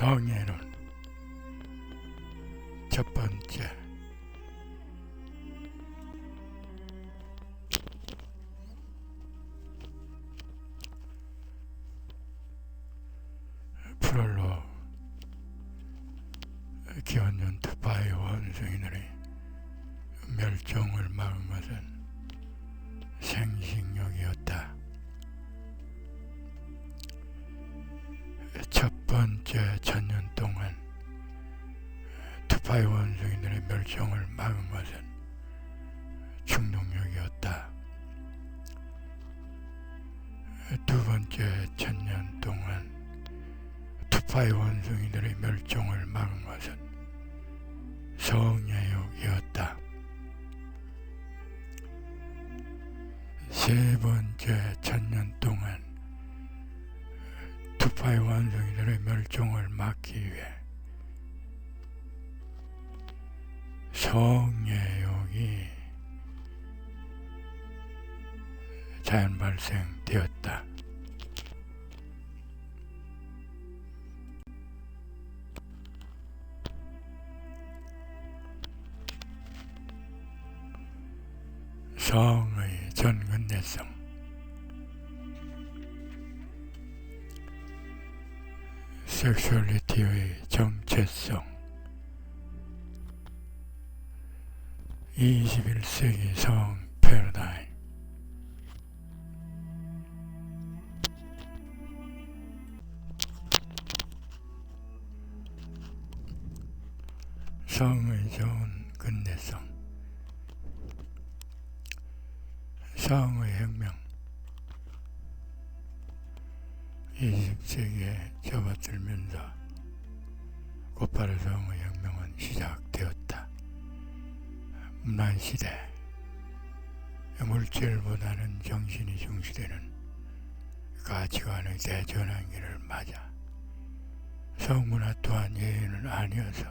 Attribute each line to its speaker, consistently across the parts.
Speaker 1: 성애론 첫 번째, 프롤로 기원전 투파의 원숭이들의 멸종을 막은 것은 생식욕이었다. 첫 번째 천년 동안 투파의 원숭이들의 멸종을 막은 것은 충동욕이었다. 두 번째 천년 동안 투파의 원숭이들의 멸종을 막은 것은 성애욕이었다. 세 번째 천년 동안 투파의 원숭이들의 멸종을 막기 위해 성애욕이 자연 발생되었다. 성의 전근대성. 섹슈얼리티의 정체성. 21세기 성 패러다임. 성의 좋은 근대성. 성의 혁명. 20세기에 접어들면서 곧바로 성의 혁명은 시작되었다. 문화시대. 물질보다는 정신이 중시되는 가치관의 대전환기를 맞아 성문화 또한 예외는 아니어서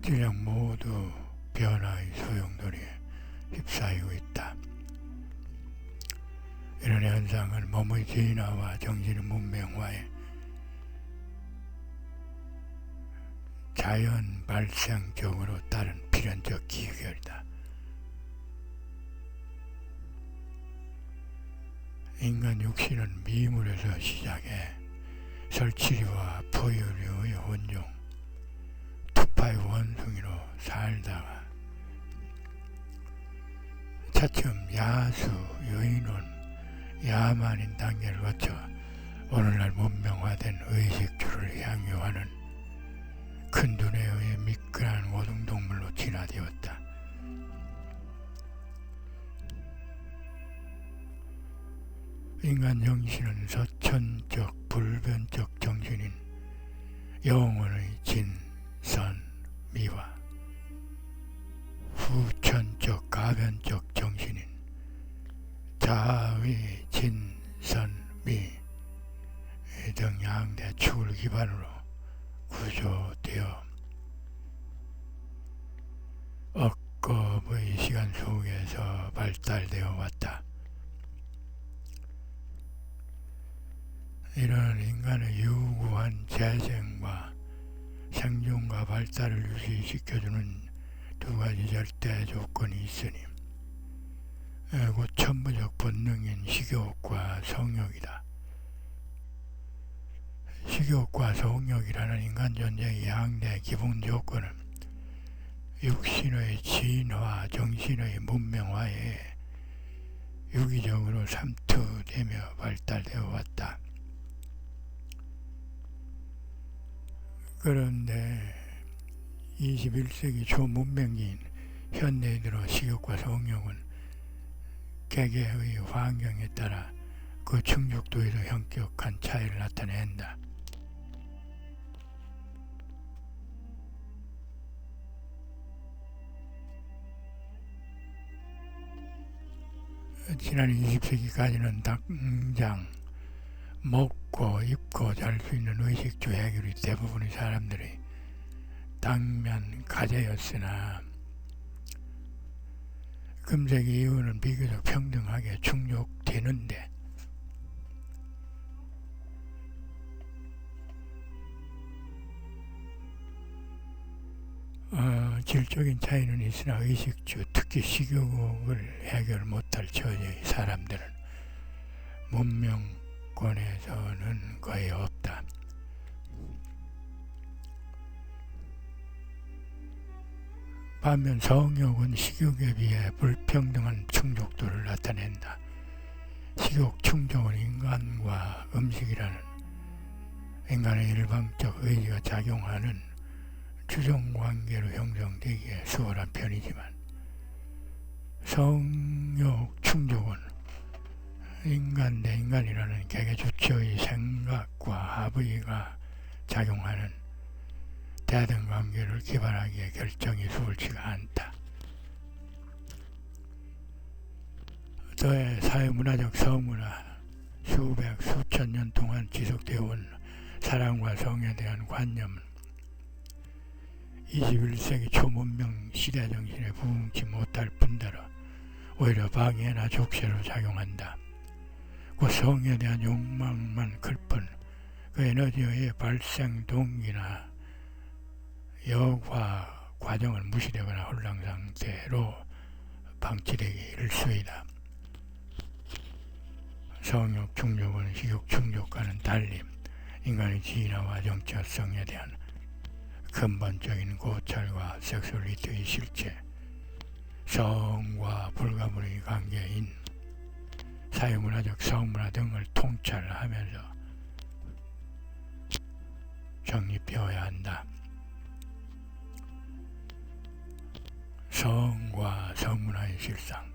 Speaker 1: 대략 모두 변화의 소용돌이에 휩싸이고 있다. 이런 현상은 몸의 진화와 정신의 문명화에 자연 발생적으로 따른 필연적 기결이다. 인간 육신은 미물에서 시작해 설치리와 포유류의 혼종, 투파의 원숭이로 살다가 차츰 야수, 유인론, 야만인 단계를 거쳐 오늘날 문명화된 의식주를 향유하는 큰 두뇌의 미끈한 고등동물로 진화되었다. 인간 정신은 서천적, 불변적 정신인 영혼의 진, 선, 미와 후천적, 가변적 정신인 자의 진, 선, 미 등 양대 축을 기반으로 구조되어 억겁의 시간 속에서 발달되어 왔다. 이런 인간의 유구한 재생과 생존과 발달을 유지시켜주는 두 가지 절대 조건이 있으니 곧 천부적 본능인 식욕과 성욕이다. 식욕과 성욕이라는 인간 존재의 양대 기본 조건은 육신의 진화, 정신의 문명화에 유기적으로 삼투되며 발달되어 왔다. 그런데 21세기 초문명기인 현대에 들어 식욕과 성욕은 개개의 환경에 따라 그 충족도에서 현격한 차이를 나타낸다. 지난 20세기까지는 당장 먹고 입고 잘 수 있는 의식주 해결이 대부분의 사람들이 당면 가제였으나 금세기 이후는 비교적 평등하게 충족되는데 질적인 차이는 있으나 의식주, 특히 식욕을 해결 못할 처지의 사람들은 문명권에서는 거의 없다. 반면 성욕은 식욕에 비해 불평등한 충족도를 나타낸다. 식욕 충족은 인간과 음식이라는 인간의 일방적 의지가 작용하는 주종관계로 형성되기에 수월한 편이지만 성욕 충족은 인간 대 인간이라는 개개 주체의 생각과 합의가 작용하는 대등관계를 기반하기에 결정이 수월치가 않다. 더해 사회문화적 성문화 수백 수천 년 동안 지속되어 온 사랑과 성에 대한 관념은 21세기 초문명 시대 정신에 부응치 못할 뿐더러 오히려 방해나 족쇄로 작용한다. 그 성에 대한 욕망만 클 뿐 그 에너지의 발생 동기나 여과 과정은 무시되거나 혼란 상태로 방치되기 일쑤이다. 성욕 충족은 식욕 충족과는 달리 인간의 진화와 정체성에 대한 근본적인 고찰과 섹슈얼리티의 실체, 성과 불가분의 관계인 사회문화적 성문화 등을 통찰하면서 정립되어야 한다. 성과 성문화의 실상.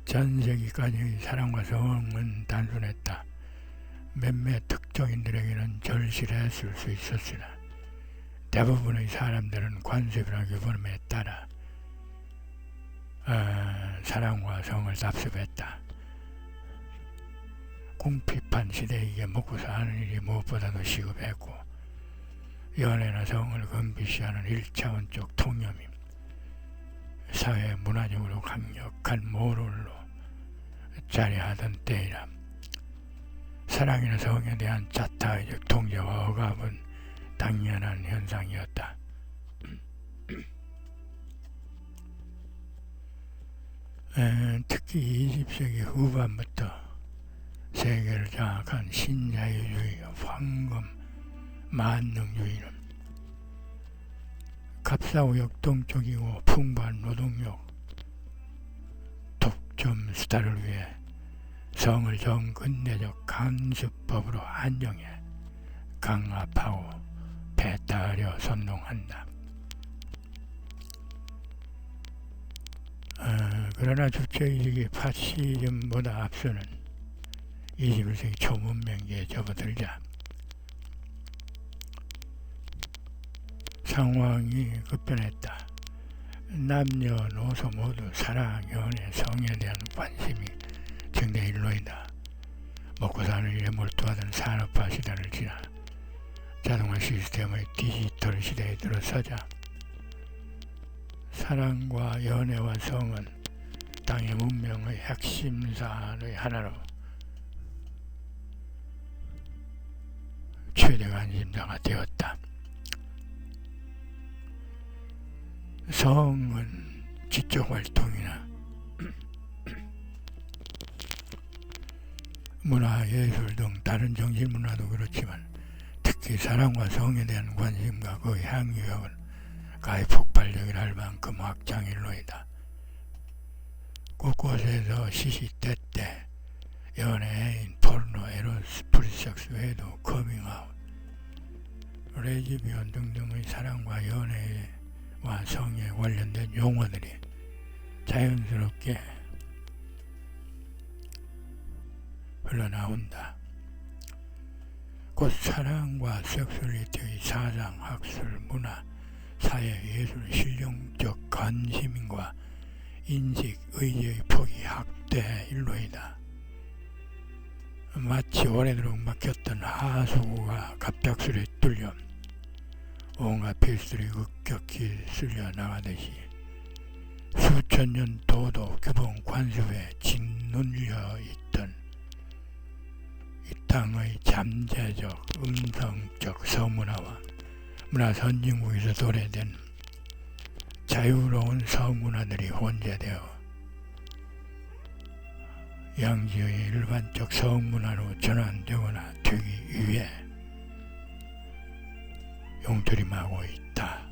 Speaker 1: 전세기까지의 사랑과 성은 단순했다. 몇몇 특정인들에게는 절실했을 수 있었으나 대부분의 사람들은 관습이라는 규범에 따라 사랑과 성을 답습했다. 궁핍한 시대이기에 먹고 사는 일이 무엇보다도 시급했고 연애나 성을 금비시하는 1차원적 통념이 사회 문화적으로 강력한 모럴로 자리하던 때이라 사랑이나 성에 대한 자타의적 통제와 억압은 당연한 현상이었다. 특히 20세기 후반부터 세계를 장악한 신자유주의, 황금, 만능주의는 값싸고 역동적이고 풍부한 노동력, 독점 수단을 위해 성을 정근대적 간수법으로 안정해 강압하고 배타하려 선동한다. 그러나 주체의식이 파시즘보다 앞서는 21세기 초문명기에 접어들자 상황이 급변했다. 남녀노소 모두 사랑, 연애, 성에 대한 관심이 증대 일로이다. 먹고 사는 일에 몰두하던 산업화 시대를 지나 자동화 시스템의 디지털 시대에 들어서자 사랑과 연애와 성은 땅의 문명의 핵심 사안의 하나로 최대 관심사가 되었다. 성은 지적 활동이나 문화, 예술 등 다른 정신 문화도 그렇지만 특히 사랑과 성에 대한 관심과 그 향유력은 가히 폭발적이라 만큼 확장일로이다. 곳곳에서 시시때때 연예인, 포르노, 에로스, 프리섹스 외에도 커밍아웃, 레즈비언 등등의 사랑과 연애와 성에 관련된 용어들이 자연스럽게 흘러나온다. 곧 사랑과 섹슈얼리티의 사상, 학술, 문화, 사회, 예술, 실용적 관심과 인식, 의지의 폭이 확대 일로이다. 마치 오래도록 막혔던 하수구가 갑작스레 뚫려 온갖 필수들이 급격히 쓸려 나가듯이 수천 년 도덕, 규범, 관습에 짓눌려 있던 땅의 잠재적, 음성적 서문화와 문화 선진국에서 도래된 자유로운 서문화들이 혼재되어 양지의 일반적 서문화로 전환되거나 되기 위해 용두림하고 있다.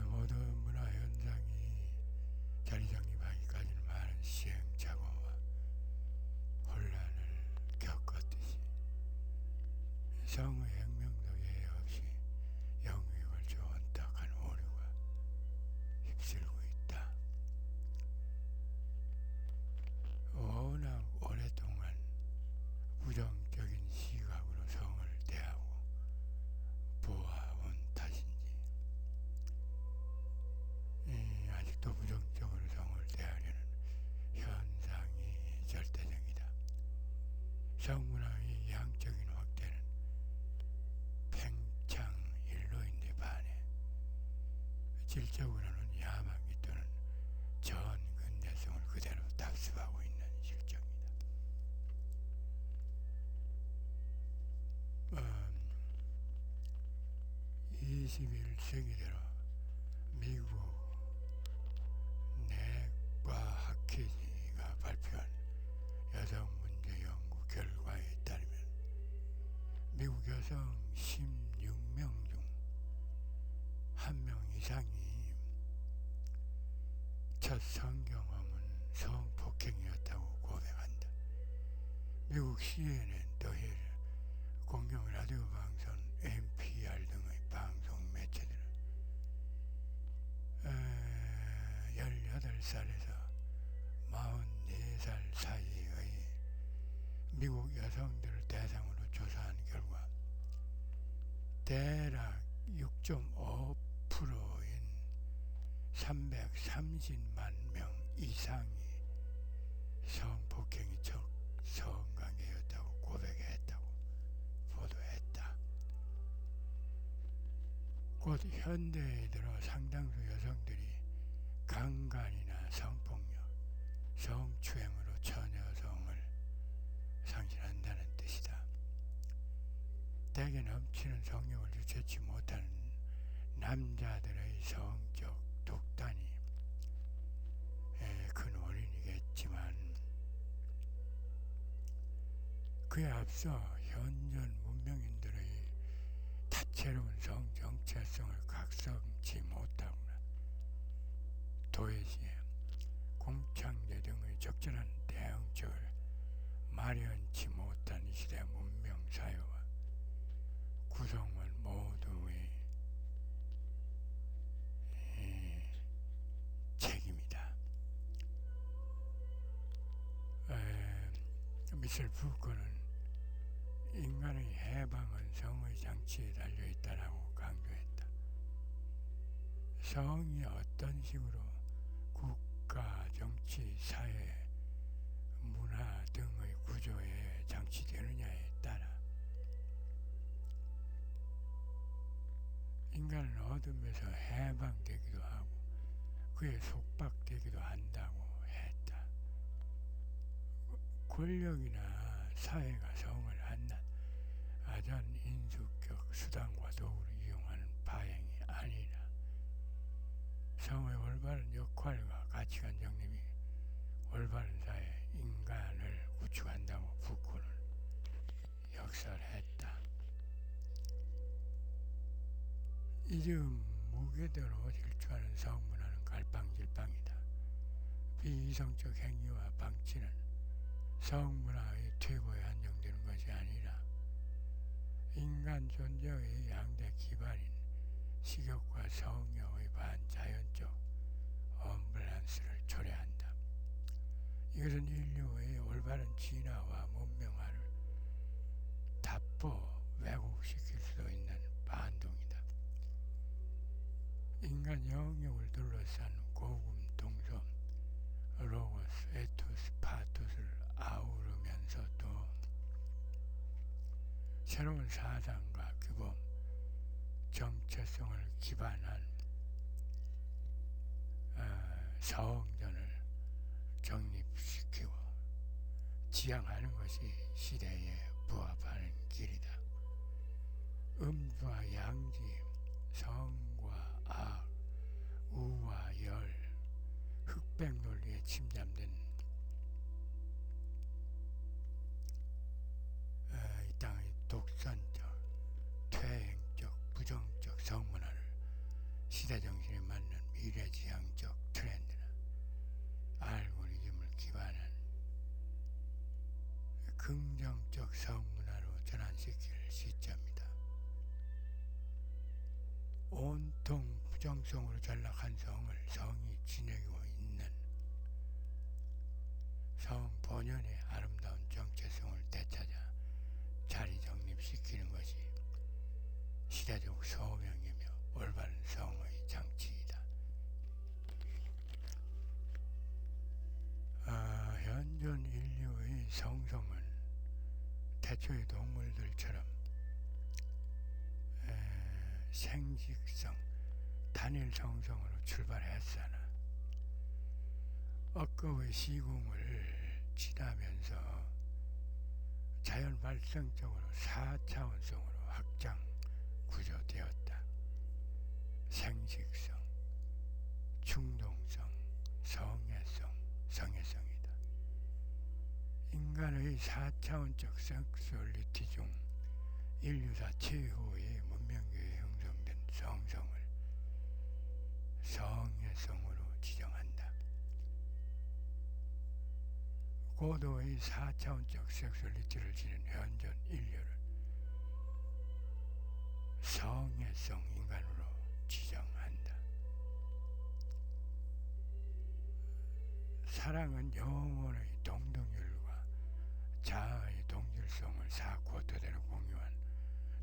Speaker 1: 모든 문화 현상이 자리 정립하기까지는 많은 시행착오와 혼란을 겪었듯이 성의 혁명도 예외 없이 영위에 걸쳐 원탁한 오류가 휩쓸고 있다. 워낙 오랫동안 부정적인 시각으로 성을 대하고 보아온 탓인지 아직도 부정적으로 성을 대하려는 현상이 절대적이다. 성문화의 양적인 확대는 팽창일로인데 반해 질적으로는 야만기 또는 전근대성을 그대로 답습하고 있는 실정이다. 21세기 들어 미국 내과학회지가 발표한 여성 문제 연구 결과에 따르면 미국 여성 16명 중 1명 이상이 첫 성경험은 성폭행이었다고 고백한다. 미국 CNN 더힐 공영 라디오 방송 NPR 등의 방송 매체들은 18살에서 44살 사이의 미국 여성들을 대상으로 조사한 결과 대략 6.5%인 330만 명 이상이 성폭행이 첫 성관계였다고 고백했다고 보도했다. 곧 현대에 들어 상당수 여성들이 강간이나 성폭력, 성추행으로 처녀성을 상실한다는 뜻이다. 대개 넘치는 성욕을 주체치 못하는 남자들의 성적 독단이 큰 원인이겠지만 그에 앞서 현존 문명인들의 다채로운 성 정체성을 각성치 못하거나 도외시에 공창제 등의 적절한 대응책을 마련치 못한 이 시대 문명 사회와 구성원 모두의 책임이다. 미셸 푸코는 인간의 해방은 성의 장치에 달려있다라고 강조했다. 성이 어떤 식으로 국가, 정치, 사회, 문화 등의 구조에 장치되느냐에 따라 인간은 어둠에서 해방되기도 하고 그에 속박되기도 한다고 했다. 권력이나 사회가 성을 한낱 아전 인수격 수단과 도구를 이용하는 바행이 아니라 성의 올바른 역할과 가치관 정립이 올바른 사회, 인간을 구축한다고 푸코는 역설했다. 이즈음 무게대로 질주하는 성문화는 갈팡질팡이다. 비이성적 행위와 방치는 성문화의 퇴보에 한정되는 것이 아니라 인간 존재의 양대 기반인 식욕과 성욕의 반자연적 언밸런스를 초래한다. 이것은 인류의 올바른 진화와 문명화를 답보 왜곡시킬 수도 있는 반동이다. 인간 영역을 둘러싼 고금 동서, 로고스, 에토스, 파토스를 아우르는 새로운 사상과 규범, 정체성을 기반한 서흥전을 정립시키고 지향하는 것이 시대에 부합하는 길이다. 음과 양지, 성과 악, 우와 열, 흑백 논리에 침잠된 이 땅의 독선적, 퇴행적, 부정적 성문화를 시대정신에 맞는 미래지향적 트렌드나 알고리즘을 기반한 긍정적 성문화로 전환시킬 시점이다. 온통 부정성으로 전락한 성을 성이 지내고 있는 성 본연의 아름다운 정체성을 되찾아 자리 정립시키는 것이 시대적 소명이며 올바른 성의 장치이다. 현존 인류의 성성은 태초의 동물들처럼 생식성, 단일 성성으로 출발했으나 억거의 시공을 지나면서 자연 발생적으로 4차원성으로 확장 구조되었다. 생식성, 충동성, 성애성, 성애성이다. 인간의 4차원적 섹슈얼리티 중 인류사 최후의 문명계에 형성된 성성을 성애성으로 지정한다. 고도의 4차원적 섹슈얼리티를 지닌 현존 인류를 성애성 인간으로 지정한다. 사랑은 영혼의 동등율과 자아의 동질성을 사코드대로 공유한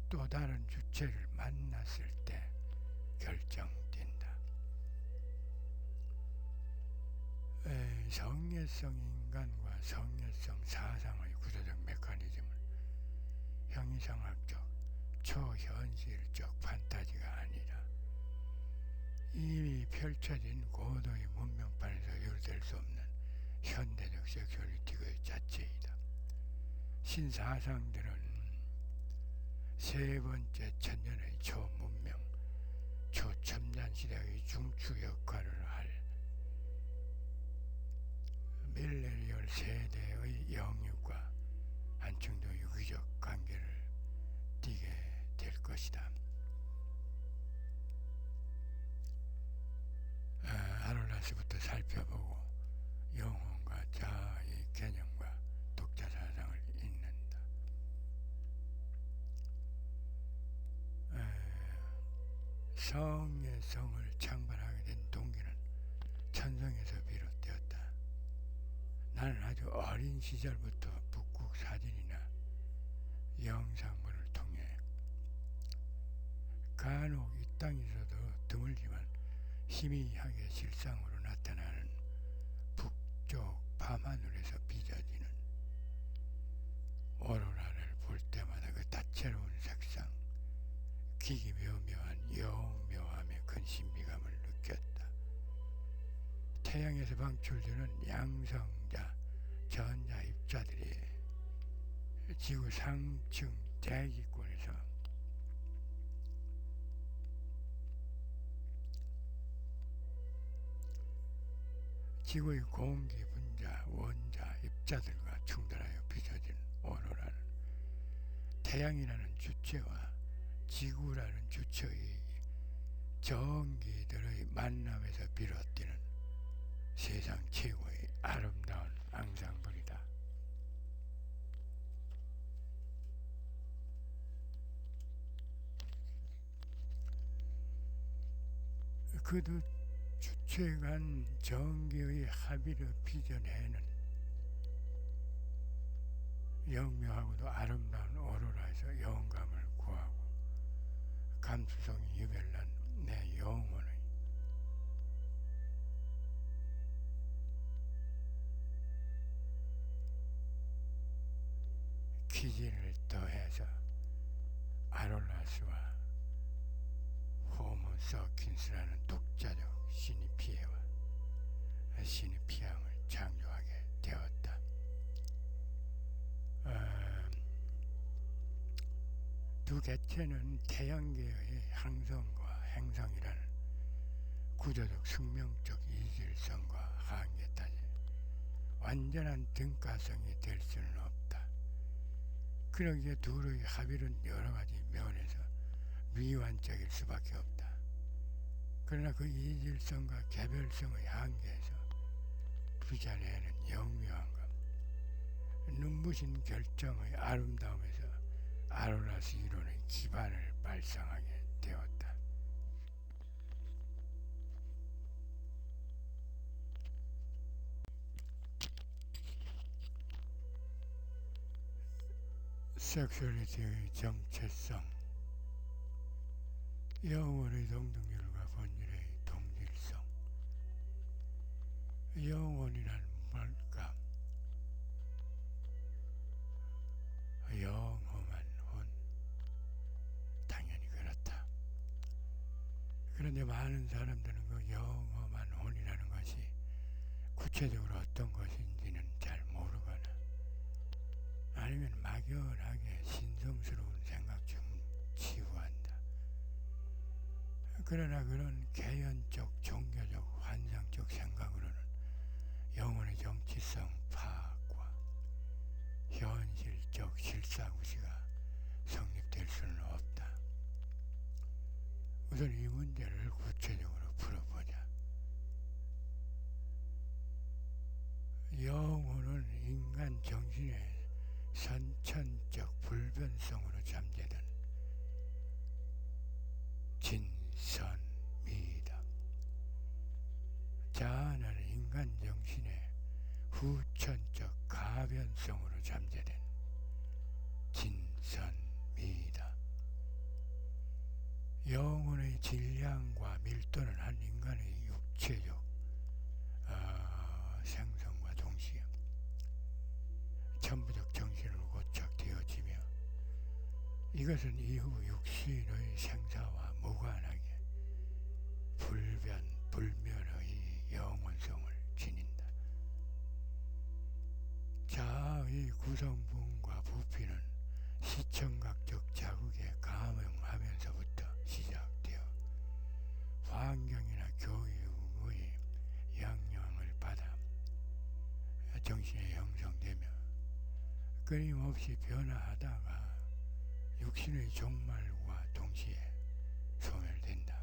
Speaker 1: 또 다른 주체를 만났을 때 결정된다. 성애성 인간과 성애성 사상의 구조적 메커니즘은 형이상학적, 초현실적 판타지가 아니라 이미 펼쳐진 고도의 문명판에서 유출될 수 없는 현대적 섹슈얼리티의 자체이다. 신사상들은 세 번째 천년의 초문명, 초첨단 시대의 중추 역할을 할 밀레니얼 세대의 영육과 한층 더 유기적 관계를 띠게 될 것이다. 아롤라스부터 살펴보고 영혼과 자아의 개념과 독자 사상을 읽는다. 성의 성을 창반하게 된 동기는 천성에서 비롯되었다. 나는 아주 어린 시절부터 북극 사진이나 영상물을 통해 간혹 이 땅에서도 드물지만 희미하게 실상으로 나타나는 북쪽 밤하늘에서 빚어지는 오로라를 볼 때마다 그 다채로운 색상, 기기묘묘한 여우묘함의 큰 신비감을 느꼈다. 태양에서 방출되는 양성자, 전자 입자들이 지구 상층 대기권에서 지구의 공기 분자, 원자, 입자들과 충돌하여 빚어진 오로라는 태양이라는 주체와 지구라는 주체의 전기들의 만남에서 비롯되는 세상 최고의 아름다운 앙상블이다. 그도 주체 간 전기의 합의를 빚어내는 영묘하고도 아름다운 오로라에서 영감을 구하고 감수성이 유별난 내 영혼의 기질을 더해서 하이퍼노마스와 호모서킨스라는 독자적 신입피해와 신입피양을 창조하게 되었다. 두 개체는 태양계의 항성과 행성이라는 구조적 숙명적 이질성과 한계 따지 완전한 등가성이 될 수는 없다. 그러기에 둘의 합일은 여러가지 면에서 미완적일 수밖에 없다. 그러나 그 이질성과 개별성의 한계에서 빚어내는 영묘한 것, 눈부신 결정의 아름다움에서 아로라스 이론의 기반을 발상하게 되었다. 섹슈얼리티의 정체성, 영혼의 동등률과 본질의 동질성. 영혼이란 뭘까? 영험한 혼, 당연히 그렇다. 그런데 많은 사람들은 그 영험한 혼이라는 것이 구체적으로 어떤 것인지는 잘 모르거나 아니면 막연하게 신성스러운 생각 중 치부한다. 그러나 그런 개연적, 종교적, 환상적 생각으로는 영혼의 정치성 파악과 현실적 실사구시가 성립될 수는 없다. 우선 이 문제를 구체적으로 풀어보자. 영혼은 인간 정신의 선천적 불변성으로 잠재된 진선미이다. 자아는 인간 정신의 후천적 가변성으로 잠재된 진선미이다. 영혼의 질량과 밀도는 한 인간의 육체적 생성과 동시에 천부적 정신으로 고착되어지며 이것은 이후 육신의 생사와 무관하게 불멸의 영원성을 지닌다. 자아의 구성분과 부피는 시청각적 자극에 감응하면서부터 시작되어 환경이나 교육의 영향을 받아 정신에 형성되며 끊임없이 변화하다가 육신의 종말과 동시에 소멸된다.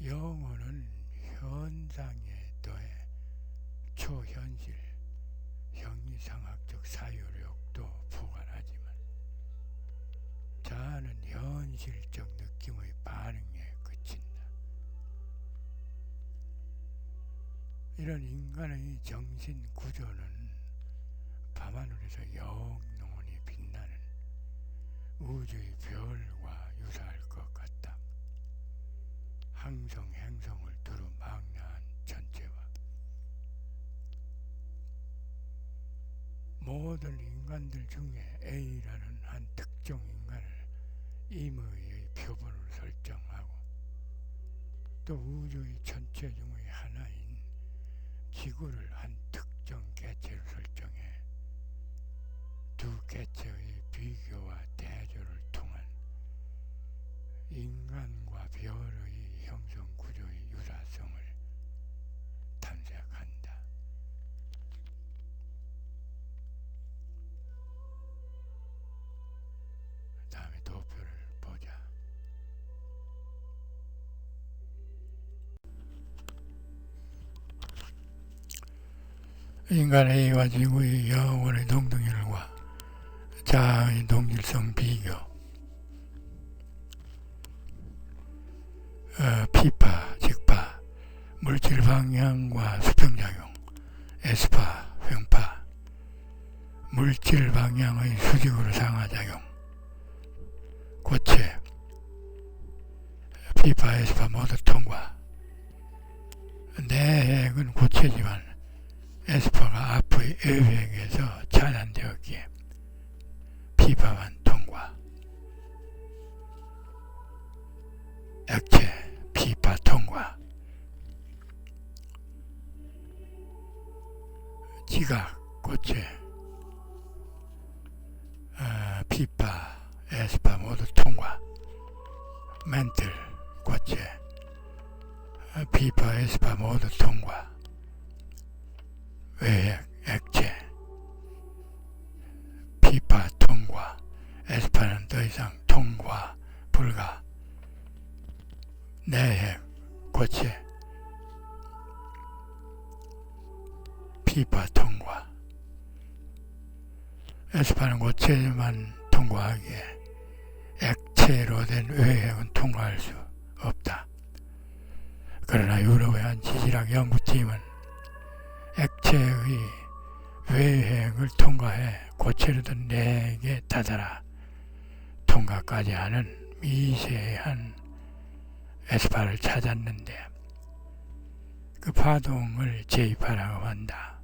Speaker 1: 영혼은 현상에 더해 초현실, 형이상학적 사유력도 포괄하지만 자아는 현실적 느낌의 반응에 그친다. 이런 인간의 정신 구조는 밤하늘에서 영롱히 빛나는 우주의 별과 유사할 것 같다. 항성, 행성을 두루 망라한 전체와 모든 인간들 중에 A라는 한 특정 인간을 임의의 표본으로 설정하고 또 우주의 전체 중의 하나인 지구를 한 특정 개체로 설정해 두 개체의 비교와 대조를 통한 인간과 별의 형성 구조의 유사성을 탐색한다. 다음에 도표를 보자. 인간 A와 지구의 영혼의 동등율과 자아의 동질성 비교. P파, 직파, 물질 방향과 수평작용. S파, 횡파, 물질 방향의 수직으로 상하작용. 고체, P파, S파 모두 통과. 내 핵은 고체지만 S파가 앞의 외핵에서 차단되었기에 피파만 통과. 액체 피파 통과. 지각 고체 피파 에스파 모두 통과. 멘틀 고체 피파 에스파 모두 통과. 외액 액체 피파 통과. 에스파는 더 이상 통과 불가. 내핵 고체 피파 통과. 에스파는 고체만 통과하기에 액체로 된 외핵은 통과할 수 없다. 그러나 유럽의 한 지질학 연구팀은 액체의 외핵을 통과해 고체로 된 내핵에 다다라 통과까지 하는 미세한 에스파를 찾았는데 그 파동을 제이파라고 한다.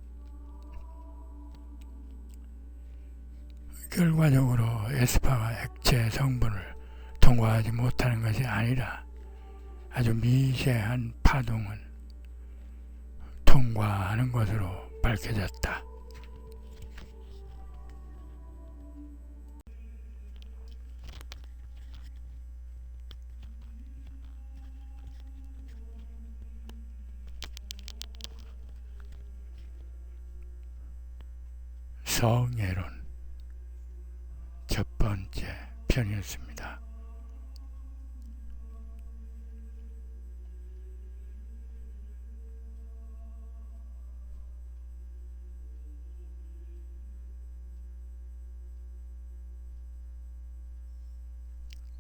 Speaker 1: 결과적으로 에스파가 액체 성분을 통과하지 못하는 것이 아니라 아주 미세한 파동은 통과하는 것으로 밝혀졌다. 성애론 첫 번째 편이었습니다.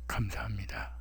Speaker 1: 감사합니다.